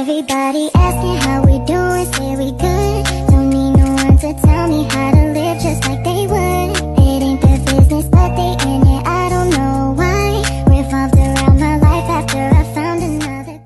Everybody asking how we doing, say we good. Don't need no one to tell me how to live just like they would. It ain't their business, but they in it, I don't know why. Revolved around my life after I found another.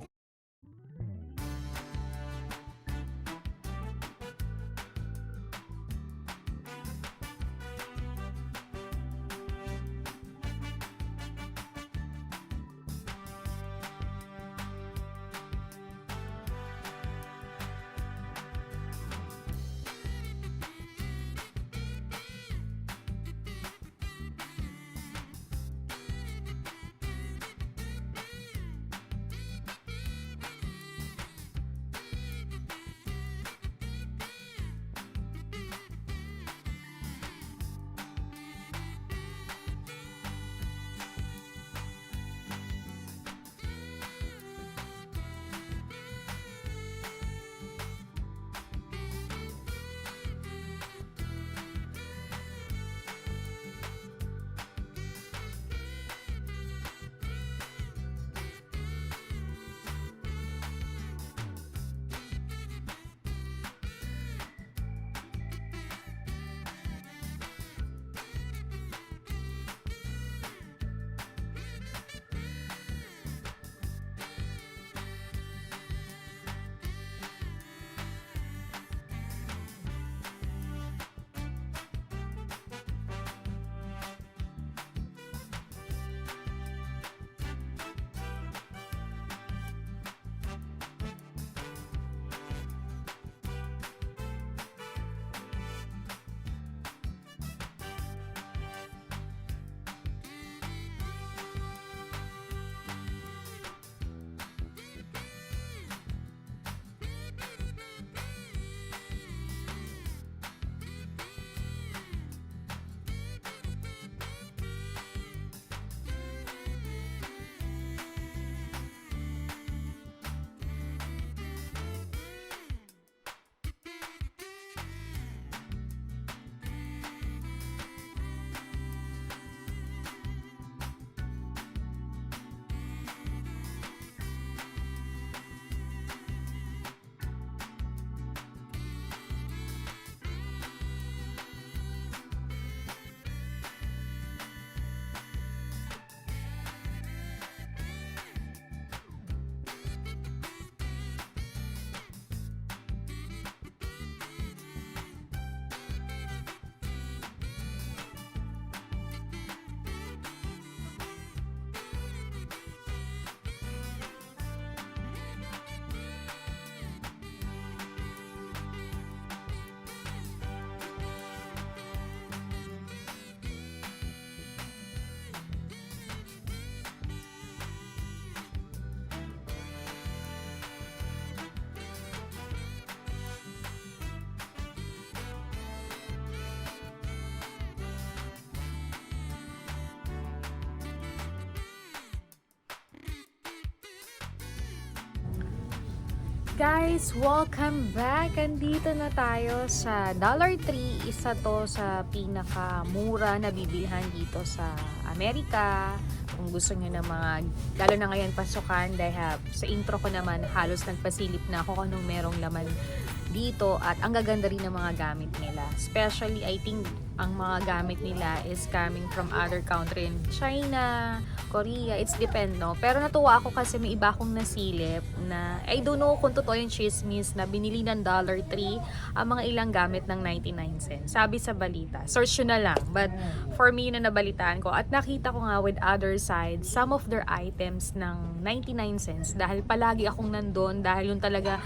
Guys, welcome back! Andito na tayo sa Dollar Tree. Isa to sa pinakamura na bibilhan dito sa Amerika. Kung gusto nyo na lalo na ngayon pasukan, dahil sa intro ko naman halos nagpasilip na ako kung anong merong laman dito at ang gaganda rin ng mga gamit nila. Especially, I think, ang mga gamit nila is coming from other country in China, Korea, it's depend, no? Pero natuwa ako kasi may iba akong nasilip na, I don't know kung totoo yung chismis na binili ng Dollar Tree ang mga ilang gamit ng 99 cents. Sabi sa balita. Search yun na lang. But for me, yun na nabalitaan ko. At nakita ko nga with other side, some of their items ng 99 cents. Dahil palagi akong nandun, dahil yun talaga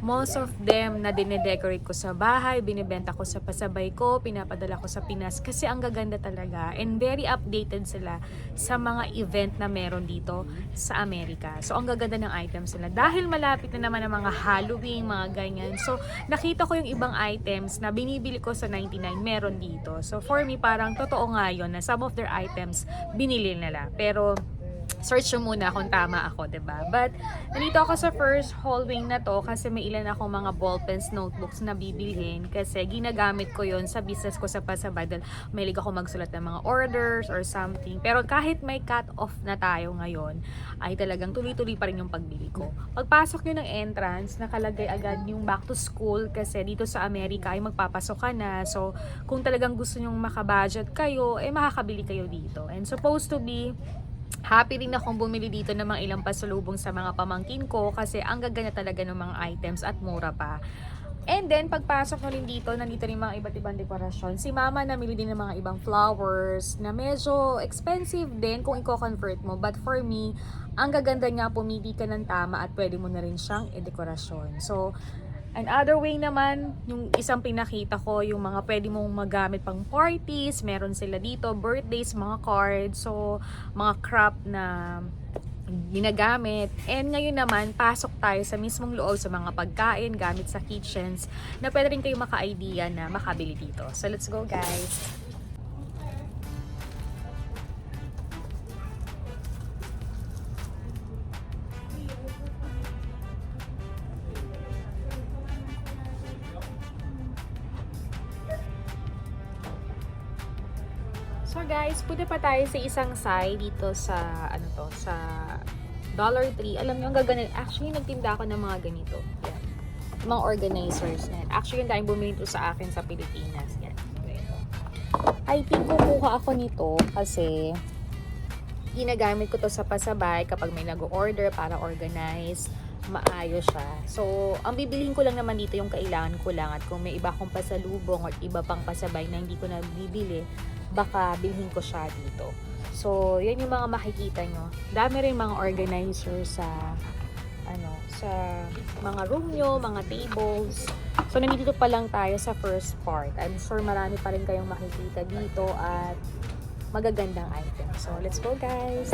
most of them na dinedecorate ko sa bahay, binibenta ko sa pasabay ko, pinapadala ko sa Pinas kasi ang gaganda talaga and very updated sila sa mga event na meron dito sa Amerika. So ang gaganda ng items nila dahil malapit na naman ang mga Halloween, mga ganyan. So nakita ko yung ibang items na binibili ko sa 99 meron dito. So for me parang totoo nga yun na some of their items binili nila. Pero search mo muna kung tama ako, 'di ba? But nandito ako sa first hallway na to kasi may ilan akong mga ballpens, notebooks na bibilhin kasi ginagamit ko yon sa business ko sa pasabay dahil mahilig ako magsulat ng mga orders or something. Pero kahit may cut off na tayo ngayon, ay talagang tuloy-tuloy pa rin yung pagbili ko. Pagpasok nyo ng entrance, nakalagay agad yung back to school kasi dito sa Amerika ay magpapasok ka na. So, kung talagang gusto nyong makabudget kayo, eh makakabili kayo dito. And supposed to be happy rin akong bumili dito ng mga ilang pasalubong sa mga pamangkin ko kasi ang gaganda talaga ng mga items at mura pa. And then, pagpasok ko rin dito, nandito rin mga iba't ibang dekorasyon. Si mama namili din ng mga ibang flowers na medyo expensive din kung i-convert mo. But for me, ang gaganda niya, pumili ka ng tama at pwede mo na rin siyang i-dekorasyon. So, another way naman, yung isang pinakita ko, yung mga pwede mong magamit pang parties, meron sila dito, birthdays, mga cards, so mga crop na ginagamit. And ngayon naman, pasok tayo sa mismong loob sa mga pagkain, gamit sa kitchens, na pwede rin kayo maka-idea na makabili dito. So let's go guys! So guys, punta pa tayo sa isang side dito sa ano to, sa Dollar Tree. Alam niyo, ang gagana. Actually, nagtinda ako ng mga ganito. Yan. Mga organizers na yan. Actually, yung dahil bumili ito sa akin sa Pilipinas. Yan. I think kukuha ako nito kasi ginagamit ko to sa pasabay kapag may nag-order para organize, maayos siya. So, ang bibilihin ko lang naman dito yung kailangan ko lang at kung may iba akong pasalubong or iba pang pasabay na hindi ko na bibili, baka bilhin ko siya dito. So, yan yung mga makikita nyo. Dami rin mga organizer sa sa mga room nyo, mga tables. So, nandito pa lang tayo sa first part. I'm sure marami pa rin kayong makikita dito at magagandang item. So, let's go guys!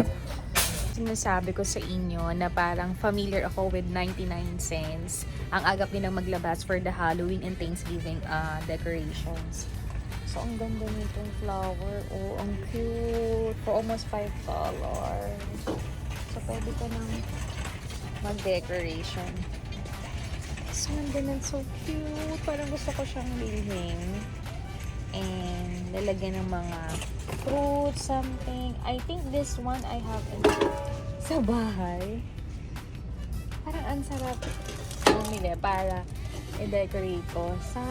Sinasabi ko sa inyo na parang familiar ako with 99 cents. Ang agap nilang maglabas for the Halloween and Thanksgiving decorations. So, ang ganda nitong flower. Oh, ang cute. For almost $5. So, pwede ko nang mag-decoration. So, ang ganda. So cute. Parang gusto ko siyang bilhin. And, lalagyan ng mga fruit, something. I think this one I have sa bahay. Parang ang sarap bumili para i-decorate ko sa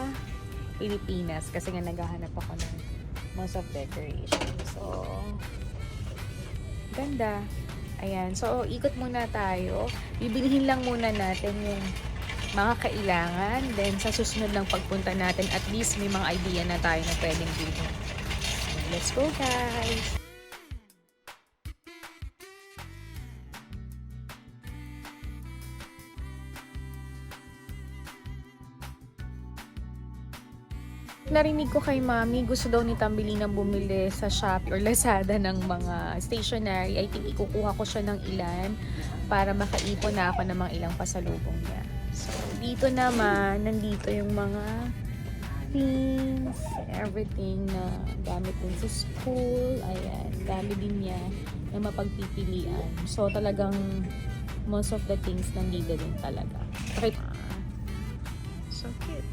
Pilipinas kasi nga naghahanap ako ng most of decoration. So, ganda. Ayan. So, ikot muna tayo. Bibilihin lang muna natin yung mga kailangan. Then, sa susunod ng pagpunta natin, at least may mga idea na tayo na pwedeng bilhin. Let's go, guys! Narinig ko kay Mami, gusto daw ni Tambili na bumili sa Shopee or Lazada ng mga stationery. I think ikukuha ko siya ng ilan para makaipon na ako ng mga ilang pasalubong niya. So, dito naman, nandito yung mga things, everything na gamit din sa school. Ayan, dami din niya na mapagpipilian. So, talagang most of the things nandito din talaga. Okay. So cute.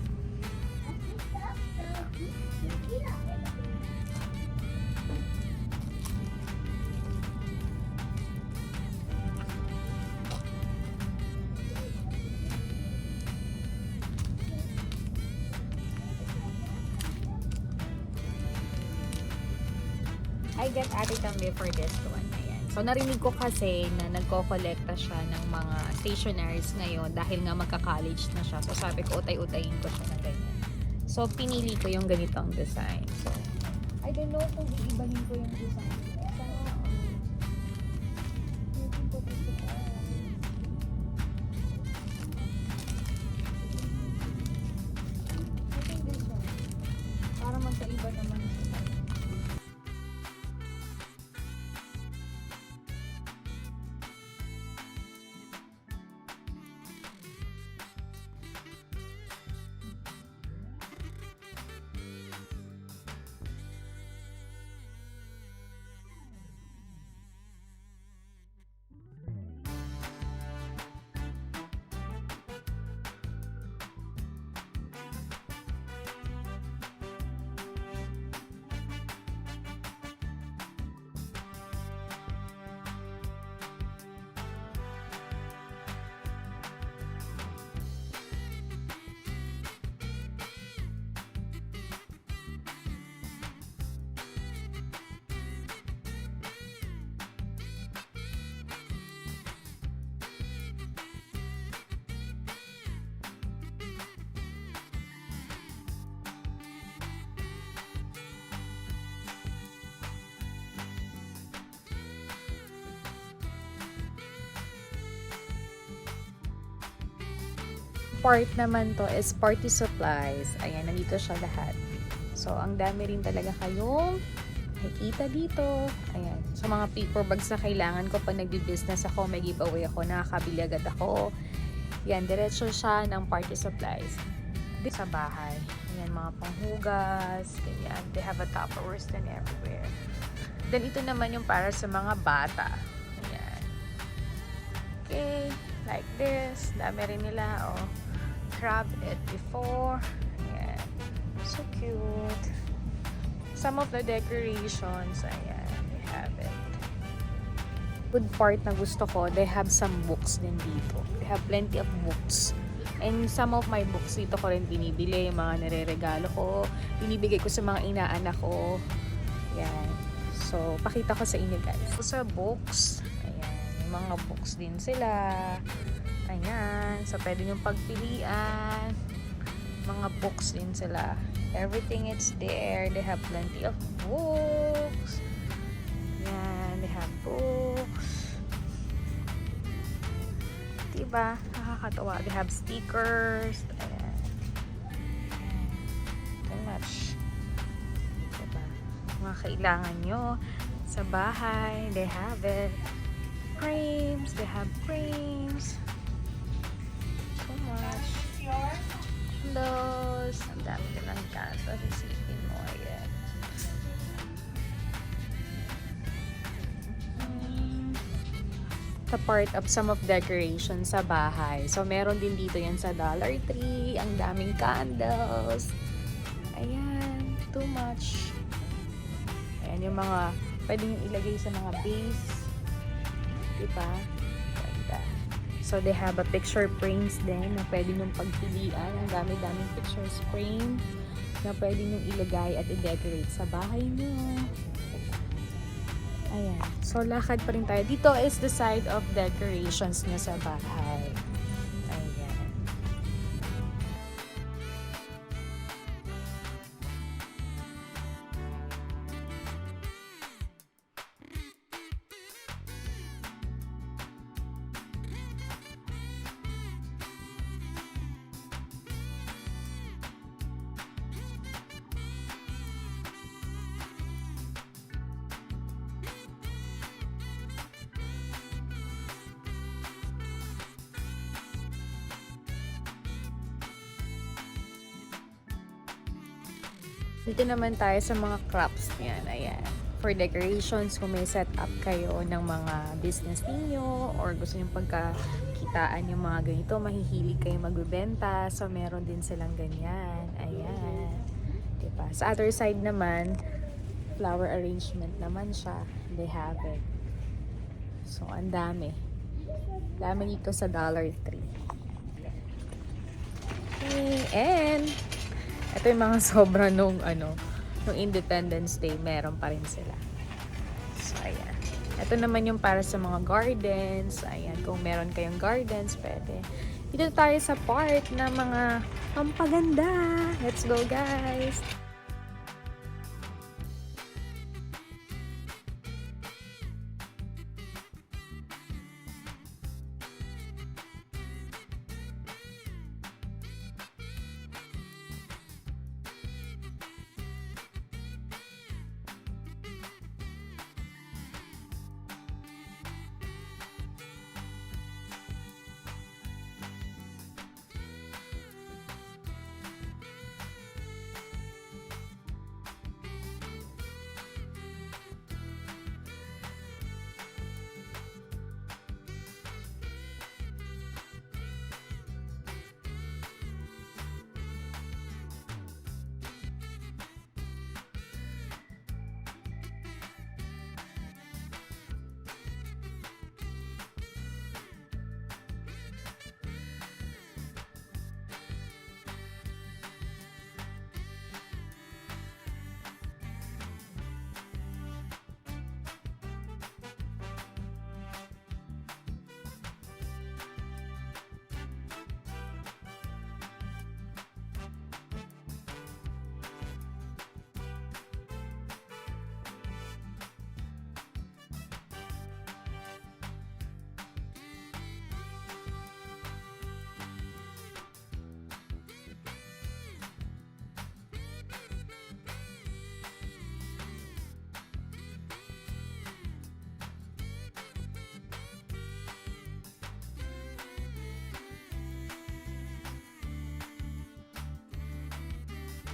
I get Ate Tambi for this one. Ayan. So, narinig ko kasi na nagko-collecta siya ng mga stationaries ngayon dahil nga magka-college na siya. So, sabi ko, utay-utayin ko siya na ganyan. So, pinili ko yung ganitong design. So, I don't know kung iibahin ko yung design. Para magkaiba naman siya. part naman to is party supplies. Ayan, nandito siya lahat. So, ang dami rin talaga kayong nakikita dito. Ayan. So, mga paper bags na kailangan ko pag nagbi-business ako, may giveaway ako, nakakabili agad ako. Yan, diretso siya ng party supplies. Dito sa bahay. Ayan, mga panghugas, ganyan. They have a Tupperwares then everywhere. Then, ito naman yung para sa mga bata. Ayan. Okay, like this. Dami rin nila, oh. Grab it before. Ayan. So cute. Some of the decorations, ayan, they have it. Good part na gusto ko, they have some books din dito. They have plenty of books. And some of my books dito ko rin binibili, yung mga nare-regalo ko, binibigay ko sa mga inaanak ko. Ayan. So, pakita ko sa inyo guys. So, sa books, ayan, yung mga books din sila. Ayan. So, pwede nyo pagpilian. Mga books din sila. Everything is there. They have plenty of books. Ayan. They have books. Diba? Nakakatawa. They have stickers. Ayan. So much. Diba? Mga kailangan nyo sa bahay. They have it. Frames. They have frames. So much. Candles. Ang dami nilang candles. Isipin mo. Ayan. The part of some of decoration sa bahay. So, meron din dito yan sa Dollar Tree. Ang daming candles. Ayan. Too much. Ayan yung mga pwede nyo ilagay sa mga base. Diba? Ganda. So, they have a picture frames din na pwede nyo pagpilian. Ang dami-daming pictures frame na pwede nyo ilagay at i-decorate sa bahay nyo. Ayan. So, lakad pa rin tayo. Dito is the side of decorations niya sa bahay. Ayan. Dito naman tayo sa mga crops niyan. Ayan. For decorations, kung may set up kayo ng mga business niyo or gusto niyo pagkakitaan yung mga ganito, mahihilig kayo magbebenta. So, meron din silang ganyan. Ayan. Diba? Sa other side naman, flower arrangement naman siya. They have it. So, ang dami. Dami dito sa Dollar Tree. Okay. And ito yung mga sobra nung Independence Day, meron pa rin sila. So, ayan. Ito naman yung para sa mga gardens. Ayan, kung meron kayong gardens, pwede. Dito tayo sa part na mga pampaganda. Let's go, guys!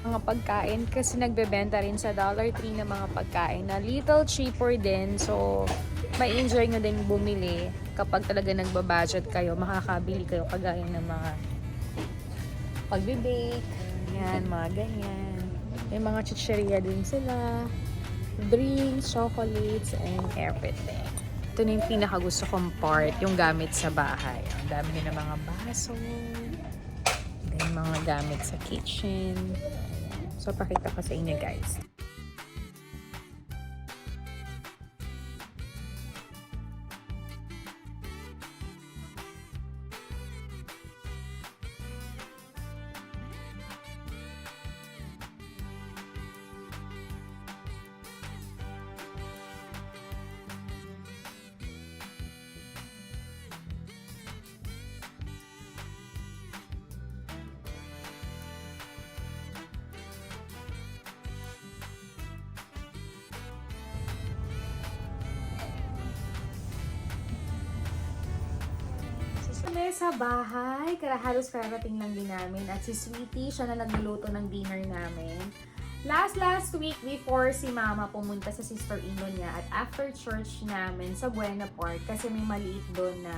mga pagkain kasi nagbebenta rin sa Dollar Tree ng mga pagkain na little cheaper din. So, may enjoy nyo din bumili kapag talaga nagbabudget kayo. Makakabili kayo kagaya ng mga pagbe-bake, yan, mga ganyan. May mga chicheria din sila, drinks, chocolates, and everything. Ito na yung pinakagusto kong part, yung gamit sa bahay. Ang dami din ng mga baso, then mga gamit sa kitchen. So, pakita ko sa inyo, guys. Kami sa bahay, halos karating lang din namin. At si Sweetie, siya na nagluluto ng dinner namin. Last week, before si Mama pumunta sa sister-in-law niya at after church namin sa Buena Park, kasi may maliit doon na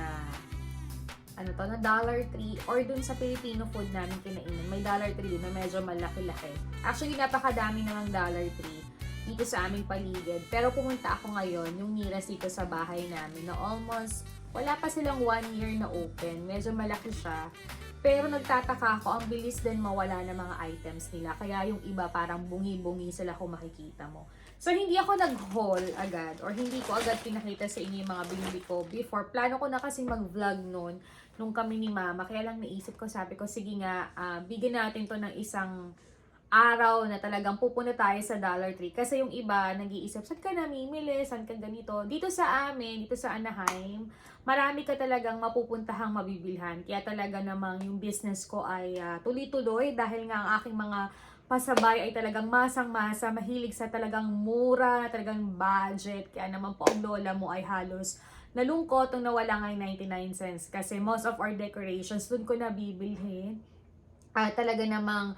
na Dollar Tree or doon sa Filipino food namin kinainan. May Dollar Tree doon na medyo malaki-laki. Actually, napakadami namang Dollar Tree dito sa aming paligid. Pero pumunta ako ngayon, yung nearest dito sa bahay namin, na almost wala pa silang 1 year na open. Medyo malaki siya. Pero nagtataka ako, ang bilis din mawala ng mga items nila. Kaya yung iba parang bungi-bungi sila kung makikita mo. So, hindi ako nag-haul agad or hindi ko agad pinakita sa inyo yung mga binili ko before. Plano ko na kasi mag-vlog noon nung kami ni Mama. Kaya lang naisip ko, sabi ko, sige nga, bigyan natin to ng isang araw na talagang pupunta tayo sa Dollar Tree. Kasi yung iba, nag-iisip, saan ka namimili? Saan ka ganito? Dito sa amin, dito sa Anaheim, marami ka talagang mapupuntahang mabibilhan. Kaya talaga namang yung business ko ay tuloy-tuloy dahil nga ang aking mga pasabay ay talagang masang-masa, mahilig sa talagang mura, talagang budget. Kaya naman po ang lola mo ay halos nalungkot nung nawala nga yung 99 cents. Kasi most of our decorations, dun ko nabibilhin. Talaga namang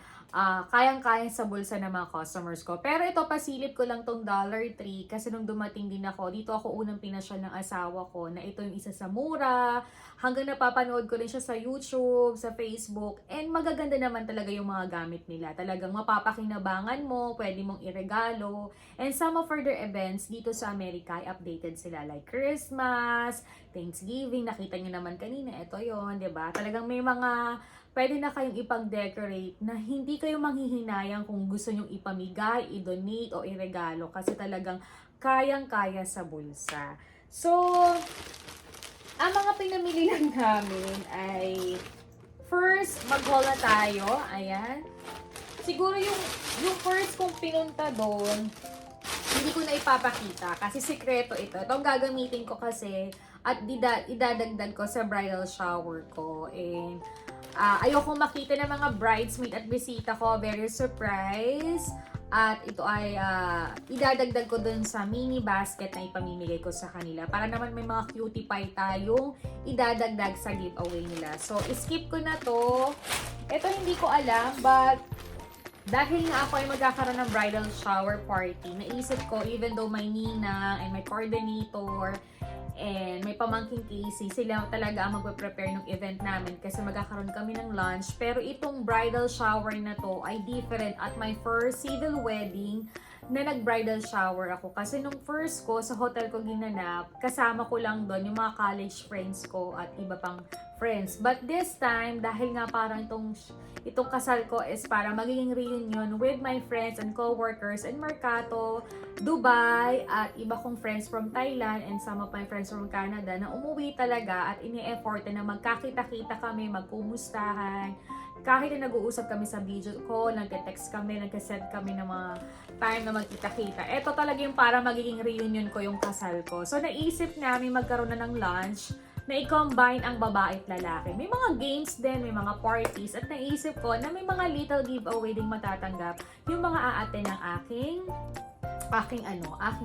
kayang-kaya sa bulsa ng mga customers ko. Pero ito, pasilip ko lang tong Dollar Tree kasi nung dumating din ako, dito ako unang pinasyal ng asawa ko na ito yung isa sa mura. Hanggang napapanood ko rin siya sa YouTube, sa Facebook. And magaganda naman talaga yung mga gamit nila. Talagang mapapakinabangan mo, pwede mong iregalo. And some of further events dito sa Amerika ay updated sila. Like Christmas, Thanksgiving, nakita nyo naman kanina, ito yon, 'di ba? Talagang may mga pwede na kayong ipag-decorate na hindi kayo manghihinayang kung gusto nyong ipamigay, i-donate o iregalo kasi talagang kayang-kaya sa bulsa. So, ang mga pinamili lang namin ay first, mag-haul na tayo. Ayan. Siguro yung first kong pinunta doon, hindi ko na ipapakita kasi sikreto ito. Itong gagamitin ko kasi at idadagdag ko sa bridal shower ko. And ayoko makita ng mga bridesmaid at bisita ko. Very surprise. At ito ay idadagdag ko dun sa mini basket na ipamimigay ko sa kanila. Para naman may mga cutie pie tayong idadagdag sa giveaway nila. So, skip ko na to. Ito hindi ko alam, but dahil nga ako ay magkakaroon ng bridal shower party, naisip ko, even though may ninang and may coordinator, and may pamangking Casey, sila talaga ang magpe-prepare ng event namin kasi magkakaroon kami ng lunch. Pero itong bridal shower na to ay different at my first civil wedding na nag-bridal shower ako. Kasi nung first ko, sa hotel ko ginanap, kasama ko lang doon yung mga college friends ko at iba pang friends. But this time, dahil nga parang itong kasal ko is para magiging reunion with my friends and co-workers in Mercato, Dubai, at iba kong friends from Thailand and some of my friends from Canada na umuwi talaga at ini-effort na magkakita-kita kami, magkumustahan. Kahit na nag-uusap kami sa video call, nagte-text kami, nagka-send kami ng mga time na magkita-kita. Ito talaga yung para magiging reunion ko yung kasal ko. So naisip namin magkaroon na ng lunch na i-combine ang babae at lalaki. May mga games din, may mga parties, at naisip ko na may mga little giveaway ding matatanggap yung mga aaten ng aking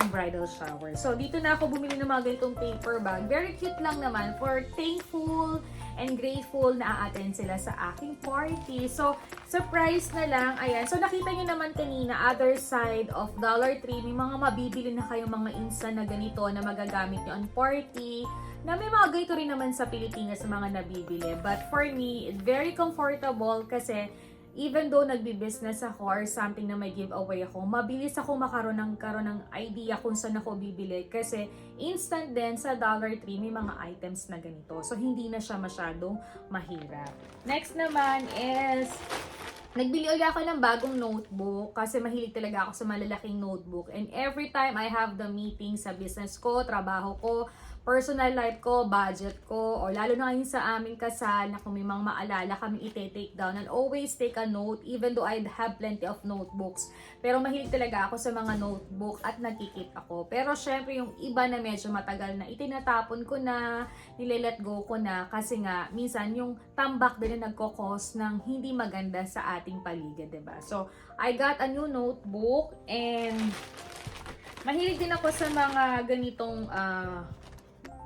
bridal shower. So, dito na ako bumili ng mga ganitong paper bag. Very cute lang naman for thankful and grateful na a-attend sila sa aking party. So, surprise na lang. Ayan. So, nakita nyo naman kanina, other side of Dollar Tree, may mga mabibili na kayong mga instant na ganito na magagamit nyo on party, na may mga ganito rin naman sa Pilipinas sa mga nabibili. But for me, it's very comfortable kasi even though nagbi-business ako or something na may giveaway ako, mabilis ako karon ng idea kung saan ako bibili kasi instant din sa Dollar Tree may mga items na ganito. So, hindi na siya masyadong mahirap. Next naman is, nagbili ulit ako ng bagong notebook kasi mahilig talaga ako sa malalaking notebook. And every time I have the meeting sa business ko, trabaho ko, personal life ko, budget ko, or lalo na ngayon sa aming kasal na kung may mga maalala kami ite-take down and always take a note even though I have plenty of notebooks. Pero mahilig talaga ako sa mga notebook at nagkikip ako. Pero syempre yung iba na medyo matagal na itinatapon ko na, nilelet go ko na kasi nga minsan yung tambak din na nagkokos ng hindi maganda sa ating paligid, diba? So, I got a new notebook and mahilig din ako sa mga ganitong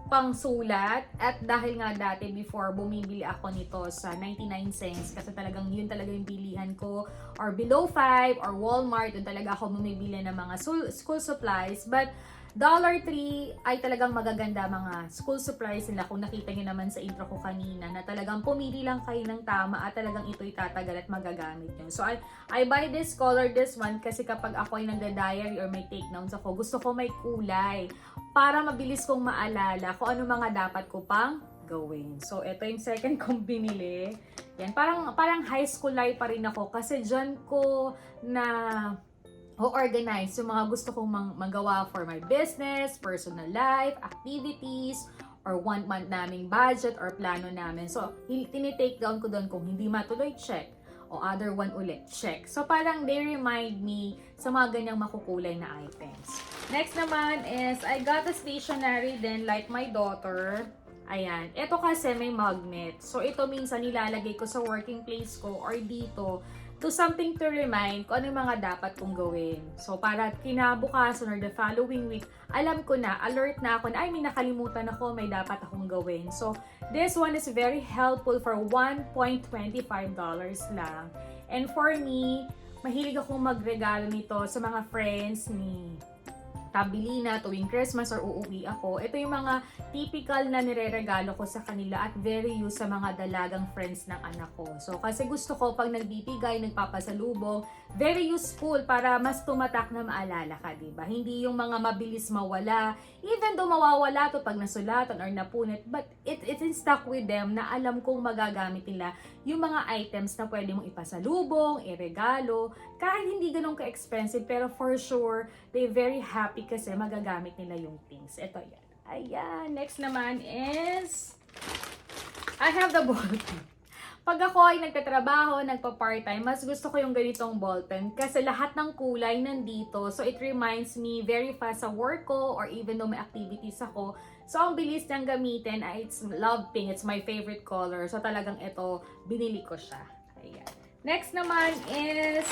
pangsulat at dahil nga dati before bumibili ako nito sa 99 cents kasi talagang yun talaga yung bilihan ko or below 5 or Walmart yun talaga ako bumibili ng mga school supplies but Dollar Tree ay talagang magaganda mga school supplies nila kung nakita nyo naman sa intro ko kanina na talagang pumili lang kayo ng tama at talagang ito'y tatagal at magagamit nyo. So I buy this color, this one kasi kapag ako ay nagda-diary or may take notes ako, gusto ko may kulay para mabilis kong maalala kung ano mga dapat ko pang gawin. So ito yung second kong binili. Yan, parang high school life pa rin ako kasi dyan ko na o-organize yung mga gusto kong magawa for my business, personal life, activities, or 1 month naming budget or plano namin. So, tinitake down ko doon kung hindi matuloy, check. O other one ulit, check. So, parang they remind me sa mga ganyang makukulay na items. Next naman is, I got a stationery then like my daughter. Ayan. Ito kasi may magnet. So, ito minsan nilalagay ko sa working place ko or dito to something to remind kung ano yung mga dapat kong gawin. So, para kinabukasan or the following week, alam ko na, alert na ako na, ay, may nakalimutan ako, may dapat akong gawin. So, this one is very helpful for $1.25 lang. And for me, mahilig akong magregalo nito sa mga friends ni Tabilina tuwing Christmas or uuwi ako. Ito yung mga typical na nireregalo ko sa kanila at very use sa mga dalagang friends ng anak ko. So, kasi gusto ko pag nagbibigay, nagpapasalubong, very useful para mas tumatak na maalala ka, diba? Hindi yung mga mabilis mawala. Even though mawawala to pag nasulatan or napunit, but it's in stock with them na alam kong magagamit nila yung mga items na pwede mong ipasalubong, iregalo, kahit hindi ganun ka-expensive, pero for sure, they very happy kasi magagamit nila yung things. Ito yan. Ayan. Next naman is, I have the ballpen. Pag ako ay nagtatrabaho, nagpa-part-time, mas gusto ko yung ganitong ballpen kasi lahat ng kulay nandito. So, it reminds me very fast sa work ko or even though may activities ako. So, ang bilis niyang gamitin ay it's love pink. It's my favorite color. So, talagang ito, binili ko siya. Ayan. Next naman is,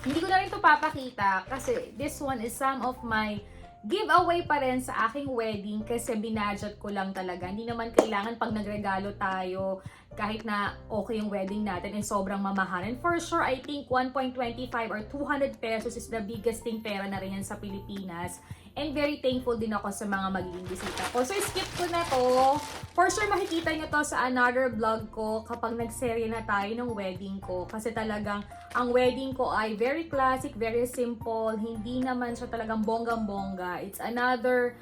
hindi ko na rin ito papakita kasi this one is some of my giveaway pa rin sa aking wedding kasi binudget ko lang talaga. Hindi naman kailangan pag nagregalo tayo kahit na okay yung wedding natin ay sobrang mamahal. And for sure, I think 1.25 or 200 pesos is the biggest thing pera na rin yan sa Pilipinas. And very thankful din ako sa mga magiging bisita ko. So, skip ko na to. For sure, makikita nyo to sa another vlog ko kapag nagserye na tayo ng wedding ko. Kasi talagang, ang wedding ko ay very classic, very simple. Hindi naman siya talagang bonggang-bongga. It's another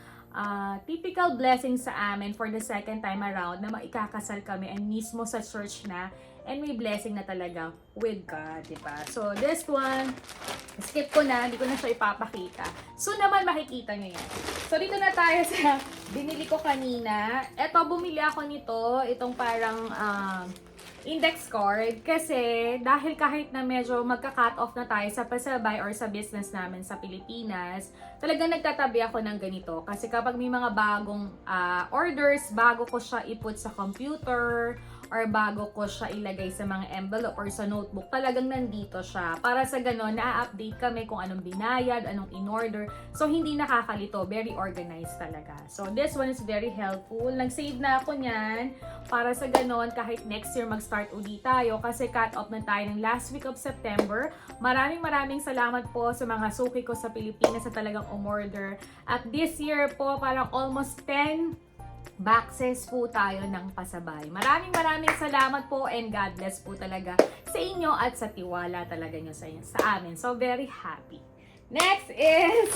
typical blessing sa amin for the second time around na maikakasal kami and mismo sa church na. And may blessing na talaga with God, diba? So, this one, skip ko na, hindi ko na siya ipapakita. So, naman makikita nyo yan. So, dito na tayo sa binili ko kanina. Eto, bumili ako nito, itong parang index card. Kasi, dahil kahit na medyo magka-cut off na tayo sa pasabay or sa business namin sa Pilipinas, talagang nagtatabi ako ng ganito. Kasi kapag may mga bagong orders, bago ko siya iput sa computer, or bago ko siya ilagay sa mga envelope or sa notebook, talagang nandito siya. Para sa ganon, na-update kami kung anong binayad, anong in-order. So, hindi nakakalito. Very organized talaga. So, this one is very helpful. Nag-save na ako niyan. Para sa ganon, kahit next year mag-start uli tayo kasi cut off na tayo ng last week of September. Maraming salamat po sa mga suki ko sa Pilipinas sa talagang umorder. At this year po, parang almost 10 boxes po tayo ng pasabay. Maraming salamat po and God bless po talaga sa inyo at sa tiwala talaga nyo sa amin. So, very happy. Next is,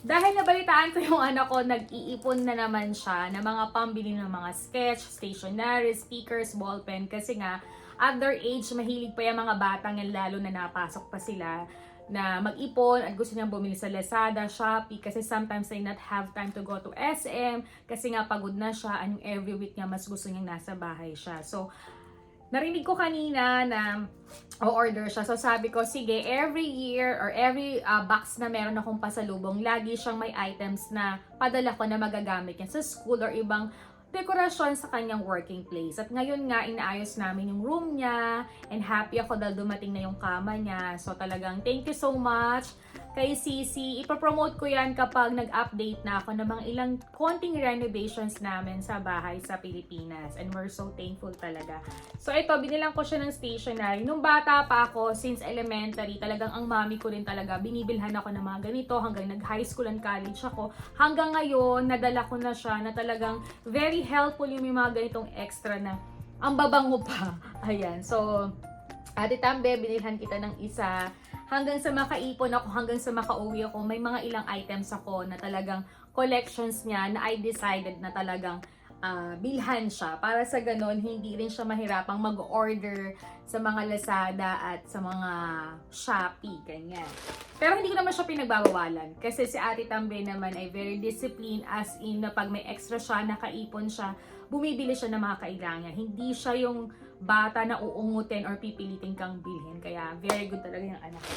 dahil nabalitaan ko yung anak ko, nag-iipon na naman siya ng mga pambili ng mga sketch, stationery, stickers, ballpen. Kasi nga, at their age, mahilig pa yung mga batang yan, lalo na napasok pa sila na mag-ipon at gusto niyang bumili sa Lazada, Shopee kasi sometimes they not have time to go to SM kasi nga pagod na siya and yung every week niya mas gusto niyang nasa bahay siya. So, narinig ko kanina na o-order siya. So, sabi ko, sige, every year or every box na meron akong pasalubong, lagi siyang may items na padala ko na magagamit niya sa school or ibang dekorasyon sa kanyang working place. At ngayon nga, inaayos namin yung room niya and happy ako dahil dumating na yung kama niya. So talagang thank you so much kay Sisi. Ipapromote ko yan kapag nag-update na ako ng mga ilang konting renovations namin sa bahay sa Pilipinas. And we're so thankful talaga. So ito, binilang ko siya ng stationery. Nung bata pa ako, since elementary, talagang ang mami ko rin talaga, binibilhan ako ng mga ganito hanggang nag-high school and college ako. Hanggang ngayon, nadala ko na siya na talagang very helpful yung may mga ganitong extra na ang babango pa. Ayan. So, Ate Tambe, binilhan kita ng isa. Hanggang sa makaipon ako, hanggang sa makauwi ako, may mga ilang items ako na talagang collections niya na I decided na talagang bilhan siya. Para sa ganon, hindi rin siya mahirapang mag-order sa mga Lazada at sa mga Shopee, ganyan. Pero hindi ko naman siya pinagbabawalan. Kasi si Ate Tambe naman ay very disciplined as in na pag may extra siya, nakaipon siya, bumibili siya ng mga kailangan niya. Hindi siya yung bata na uungutin or pipilitin kang bilhin. Kaya very good talaga yung anak ko.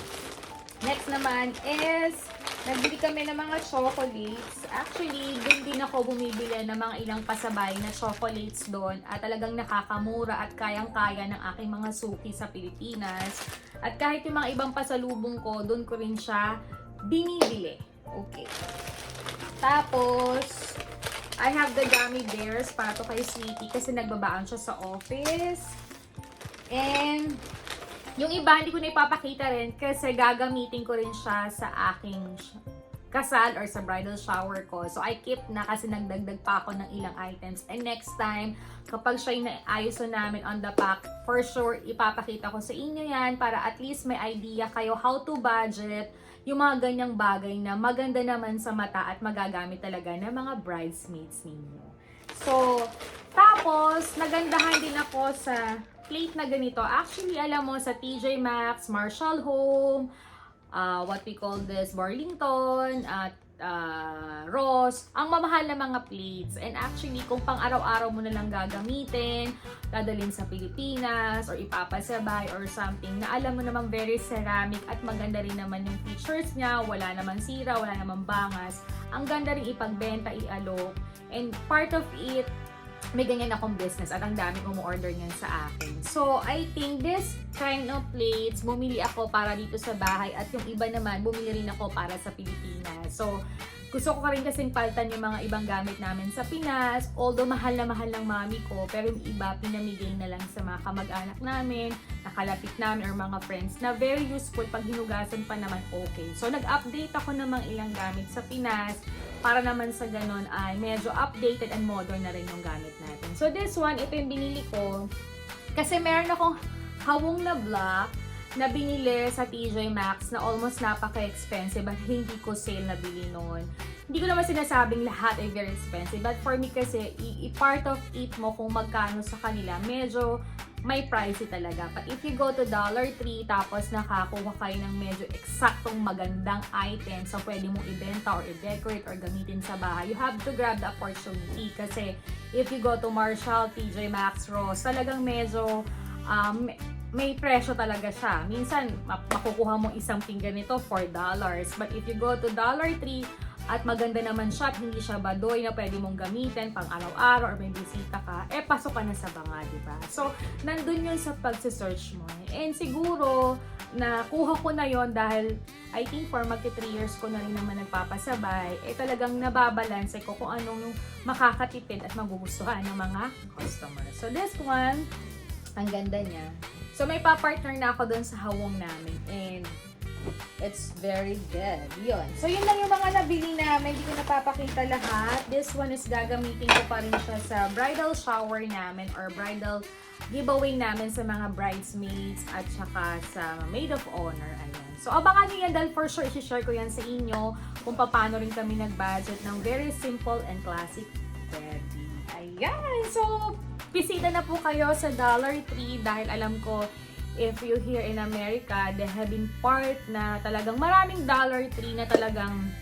Next naman is, nagbili kami ng mga chocolates. Actually, doon din ako bumibili ng mga ilang pasabay na chocolates doon. At talagang nakakamura at kayang-kaya ng aking mga suki sa Pilipinas. At kahit yung mga ibang pasalubong ko, doon ko rin siya binibili. Okay. Tapos, I have the gummy bears para to kay Sweetie kasi nagbabaan siya sa office. And yung iba hindi ko na ipapakita rin kasi gagamitin ko rin siya sa aking kasal or sa bridal shower ko. So I keep na kasi nagdagdag pa ako ng ilang items. And next time, kapag siya yung naayos na namin on the pack, for sure ipapakita ko sa inyo yan para at least may idea kayo how to budget yung mga ganyang bagay na maganda naman sa mata at magagamit talaga ng mga bridesmaids ninyo. So, tapos, nagandahan din ako sa plate na ganito. Actually, alam mo, sa TJ Maxx, Marshall Home, what we call this, Burlington, at Ross, ang mamahal na mga plates. And actually, kung pang araw-araw mo na lang gagamitin, dadalhin sa Pilipinas, or ipapasabay, or something, na alam mo namang very ceramic at maganda rin naman yung features niya, wala naman sira, wala naman bangas, ang ganda rin ipagbenta, ialok, and part of it, may ganyan akong business at ang dami umu-order niyan sa akin. So, I think this kind of plates, bumili ako para dito sa bahay at yung iba naman, bumili rin ako para sa Pilipinas. So, gusto ko rin kasing paltan yung mga ibang gamit namin sa Pinas. Although mahal ng mami ko, pero yung iba pinamigay na lang sa mga kamag-anak namin, nakalapit namin or mga friends na very useful pag hinugasan pa naman okay. So, nag-update ako ng mga ilang gamit sa Pinas para naman sa ganun ay medyo updated and modern na rin yung gamit natin. So, this one, ito yung binili ko kasi meron akong hawong na black na binili sa TJ Maxx na almost napaka-expensive at hindi ko sale na bili noon. Hindi ko naman sinasabing lahat ay very expensive, but for me kasi, i-part of it mo kung magkano sa kanila, medyo may pricey talaga. But if you go to Dollar Tree, tapos nakakuha kayo ng medyo eksaktong magandang item so pwede mong ibenta or i-decorate or gamitin sa bahay, you have to grab the opportunity. Kasi if you go to Marshall, TJ Maxx, Ross, talagang medyo may presyo talaga siya. Minsan, makukuha mo isang pinggan nito $4. But if you go to Dollar Tree, at maganda naman siya at hindi siya badoy na pwede mong gamitin pang araw-araw or may bisita ka, pasok ka na sa banga, diba? So, nandun yun sa pagsisearch mo. And siguro, nakuha ko na yon dahil I think for magti 3 years ko na rin naman nagpapasabay, talagang nababalance ko kung anong makakatipid at magugustuhan ng mga customers. So, this one, ang ganda niya. So, may pa-partner na ako dun sa hawong namin. And, it's very good. Yun. So, yun lang yung mga nabili namin. Hindi ko napapakita lahat. This one is gagamitin ko pa rin siya sa bridal shower namin or bridal giveaway namin sa mga bridesmaids at saka sa maid of honor. Ayan. So, abangan nyo yan dahil for sure, isi-share ko yan sa inyo kung paano rin kami nag-budget ng very simple and classic wedding. Ayan. So, bisita na po kayo sa Dollar Tree dahil alam ko if you here in America, the heaven part na talagang maraming Dollar Tree na talagang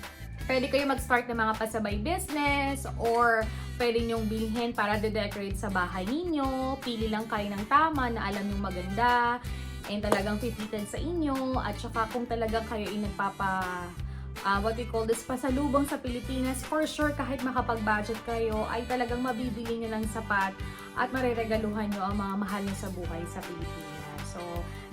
pwede kayo mag-start ng mga pasabay business or pwede nyong bilhin para de-decorate sa bahay ninyo. Pili lang kayo ng tama na alam yung maganda and talagang pipitan sa inyo. At saka kung talagang kayo ay what we call this, pasalubong sa Pilipinas, for sure kahit makapag-budget kayo ay talagang mabibili nyo ng sapat at mareregaluhan nyo ang mga mahal nyo sa buhay sa Pilipinas. So,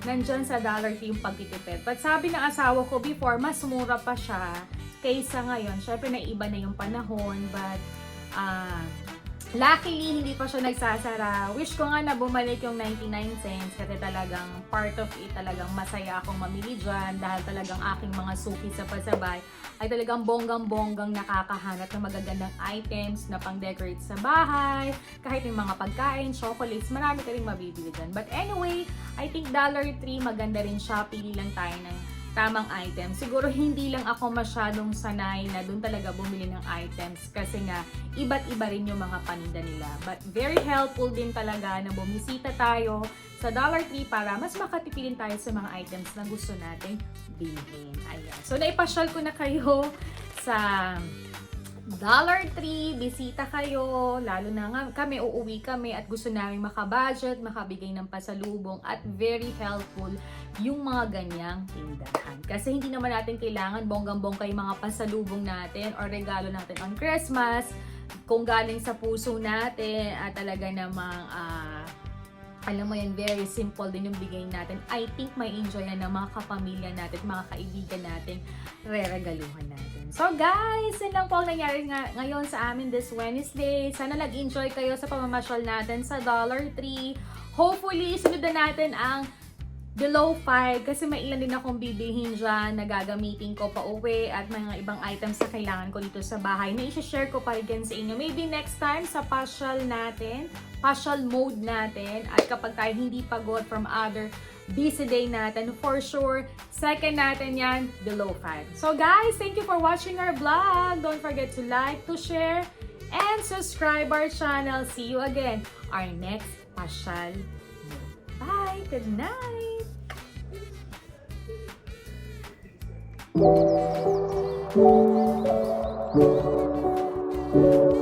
nandyan sa Dollar Tree yung pagtitipid. But sabi ng asawa ko before, mas mura pa siya kaysa ngayon. Syempre, naiba na yung panahon. But, luckily, hindi pa siya nagsasara. Wish ko nga na bumalik yung 99 cents kasi talagang part of it, talagang masaya akong mamili dyan dahil talagang aking mga suki sa pasabay ay talagang bonggang-bonggang nakakahanap ng magagandang items na pang-decorate sa bahay. Kahit yung mga pagkain, chocolates, marami ka rin mabibili dyan. But anyway, I think Dollar Tree, maganda rin siya. Pili lang tayo ng tamang item. Siguro hindi lang ako masyadong sanay na doon talaga bumili ng items kasi nga iba't iba rin yung mga paninda nila. But very helpful din talaga na bumisita tayo sa Dollar Tree para mas makatipilin tayo sa mga items na gusto nating bilhin. Ayan. So, naipasyal ko na kayo sa Dollar Tree, bisita kayo, lalo na nga kami, uuwi kami at gusto namin makabudget, makabigay ng pasalubong at very helpful yung mga ganyang tindahan. Kasi hindi naman natin kailangan bonggang-bongga yung mga pasalubong natin or regalo natin on Christmas kung galing sa puso natin at talaga namang alam mo yan, very simple din yung bigay natin. I think may enjoy na ng mga kapamilya natin, mga kaibigan natin, re-regaluhan natin. So guys, yun lang po ang nangyari ngayon sa amin this Wednesday. Sana nag-enjoy kayo sa pamamasyal natin sa Dollar Tree. Hopefully, sunod na natin ang below 5 kasi may ilan din akong bibilhin dyan na gagamitin ko pa uwi at mga ibang items na kailangan ko dito sa bahay na i-share ko pa rin sa inyo. Maybe next time sa partial natin, partial mode natin at kapag tayo hindi pagod from other busy day natin, for sure, second natin yan, below 5. So guys, thank you for watching our vlog. Don't forget to like, to share, and subscribe our channel. See you again our next partial mode. Bye! Good night! Thank you.